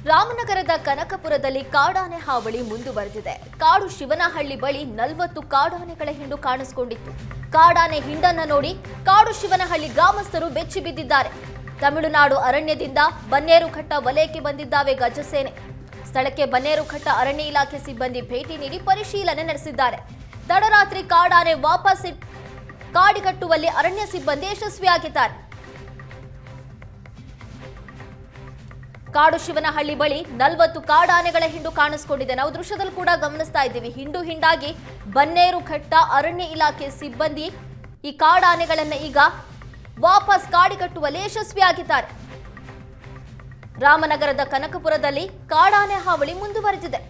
ರಾಮನಗರದ ಕನಕಪುರದಲ್ಲಿ ಕಾಡಾನೆ ಹಾವಳಿ ಮುಂದುವರೆದಿದೆ. ಕಾಡು ಶಿವನಹಳ್ಳಿ ಬಳಿ 40 ಕಾಡಾನೆಗಳ ಹಿಂಡು ಕಾಣಿಸಿಕೊಂಡಿತ್ತು. ಕಾಡಾನೆ ಹಿಂಡನ್ನ ನೋಡಿ ಕಾಡು ಶಿವನಹಳ್ಳಿ ಗ್ರಾಮಸ್ಥರು ಬೆಚ್ಚಿ ಬಿದ್ದಿದ್ದಾರೆ. ತಮಿಳುನಾಡು ಅರಣ್ಯದಿಂದ ಬನ್ನೇರುಘಟ್ಟ ವಲಯಕ್ಕೆ ಬಂದಿದ್ದಾವೆ ಗಜಸೇನೆ. ಸ್ಥಳಕ್ಕೆ ಬನ್ನೇರುಘಟ್ಟ ಅರಣ್ಯ ಇಲಾಖೆ ಸಿಬ್ಬಂದಿ ಭೇಟಿ ನೀಡಿ ಪರಿಶೀಲನೆ ನಡೆಸಿದ್ದಾರೆ. ತಡರಾತ್ರಿ ಕಾಡಾನೆ ವಾಪಸ್ ಕಾಡಿಗಟ್ಟುವಲ್ಲಿ ಅರಣ್ಯ ಸಿಬ್ಬಂದಿ ಯಶಸ್ವಿಯಾಗಿದ್ದಾರೆ. ಕಾಡು ಶಿವನಹಳ್ಳಿ ಬಳಿ 40 ಕಾಡಾನೆಗಳ ಹಿಂಡು ಕಾಣಿಸಿಕೊಂಡಿದೆ. ನಾವು ದೃಶ್ಯದಲ್ಲಿ ಕೂಡ ಗಮನಿಸ್ತಾ ಇದ್ದೀವಿ. ಹಿಂಡಾಗಿ ಬನ್ನೇರುಘಟ್ಟ ಅರಣ್ಯ ಇಲಾಖೆ ಸಿಬ್ಬಂದಿ ಈ ಕಾಡಾನೆಗಳನ್ನ ಈಗ ವಾಪಸ್ ಕಾಡಿಗಟ್ಟುವಲ್ಲಿ ಯಶಸ್ವಿಯಾಗಿದ್ದಾರೆ. ರಾಮನಗರದ ಕನಕಪುರದಲ್ಲಿ ಕಾಡಾನೆ ಹಾವಳಿ ಮುಂದುವರೆದಿದೆ.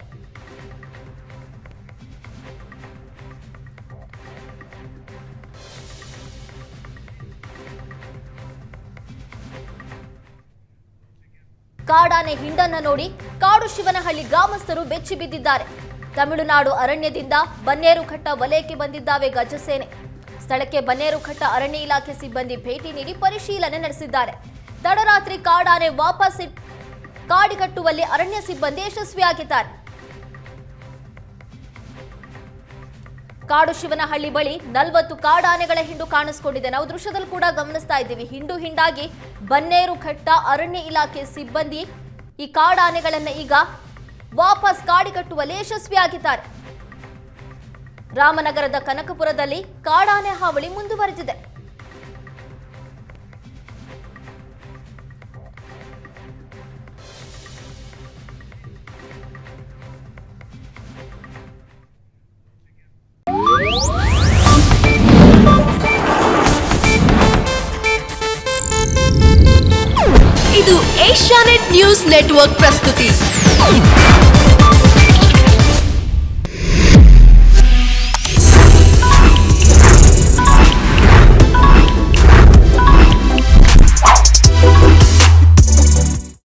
ಕಾಡಾನೆ ಹಿಂಡನ್ನ ನೋಡಿ ಕಾಡು ಶಿವನಹಳ್ಳಿ ಗ್ರಾಮಸ್ಥರು ಬೆಚ್ಚಿ ಬಿದ್ದಿದ್ದಾರೆ. ತಮಿಳುನಾಡು ಅರಣ್ಯದಿಂದ ಬನ್ನೇರುಘಟ್ಟ ವಲಯಕ್ಕೆ ಬಂದಿದ್ದಾವೆ ಗಜಸೇನೆ. ಸ್ಥಳಕ್ಕೆ ಬನ್ನೇರುಘಟ್ಟ ಅರಣ್ಯ ಇಲಾಖೆ ಸಿಬ್ಬಂದಿ ಭೇಟಿ ನೀಡಿ ಪರಿಶೀಲನೆ ನಡೆಸಿದ್ದಾರೆ. ತಡರಾತ್ರಿ ಕಾಡಾನೆ ವಾಪಸ್ ಕಾಡಿಗಟ್ಟುವಲ್ಲಿ ಅರಣ್ಯ ಸಿಬ್ಬಂದಿ ಯಶಸ್ವಿಯಾಗಿದ್ದಾರೆ. ಕಾಡು ಶಿವನಹಳ್ಳಿ ಬಳಿ 40 ಕಾಡಾನೆಗಳ ಹಿಂಡು ಕಾಣಿಸಿಕೊಂಡಿದೆ. ನಾವು ದೃಶ್ಯದಲ್ಲಿ ಕೂಡ ಗಮನಿಸ್ತಾ ಇದ್ದೀವಿ. ಹಿಂಡಾಗಿ ಬನ್ನೇರುಘಟ್ಟ ಅರಣ್ಯ ಇಲಾಖೆ ಸಿಬ್ಬಂದಿ ಈ ಕಾಡಾನೆಗಳನ್ನ ಈಗ ವಾಪಸ್ ಕಾಡಿಗಟ್ಟುವಲ್ಲಿ ಯಶಸ್ವಿಯಾಗಿದ್ದಾರೆ. ರಾಮನಗರದ ಕನಕಪುರದಲ್ಲಿ ಕಾಡಾನೆ ಹಾವಳಿ ಮುಂದುವರೆದಿದೆ. ಇದು ಏಷ್ಯಾನೆಟ್ ನ್ಯೂಸ್ ನೆಟ್ವರ್ಕ್ ಪ್ರಸ್ತುತಿ.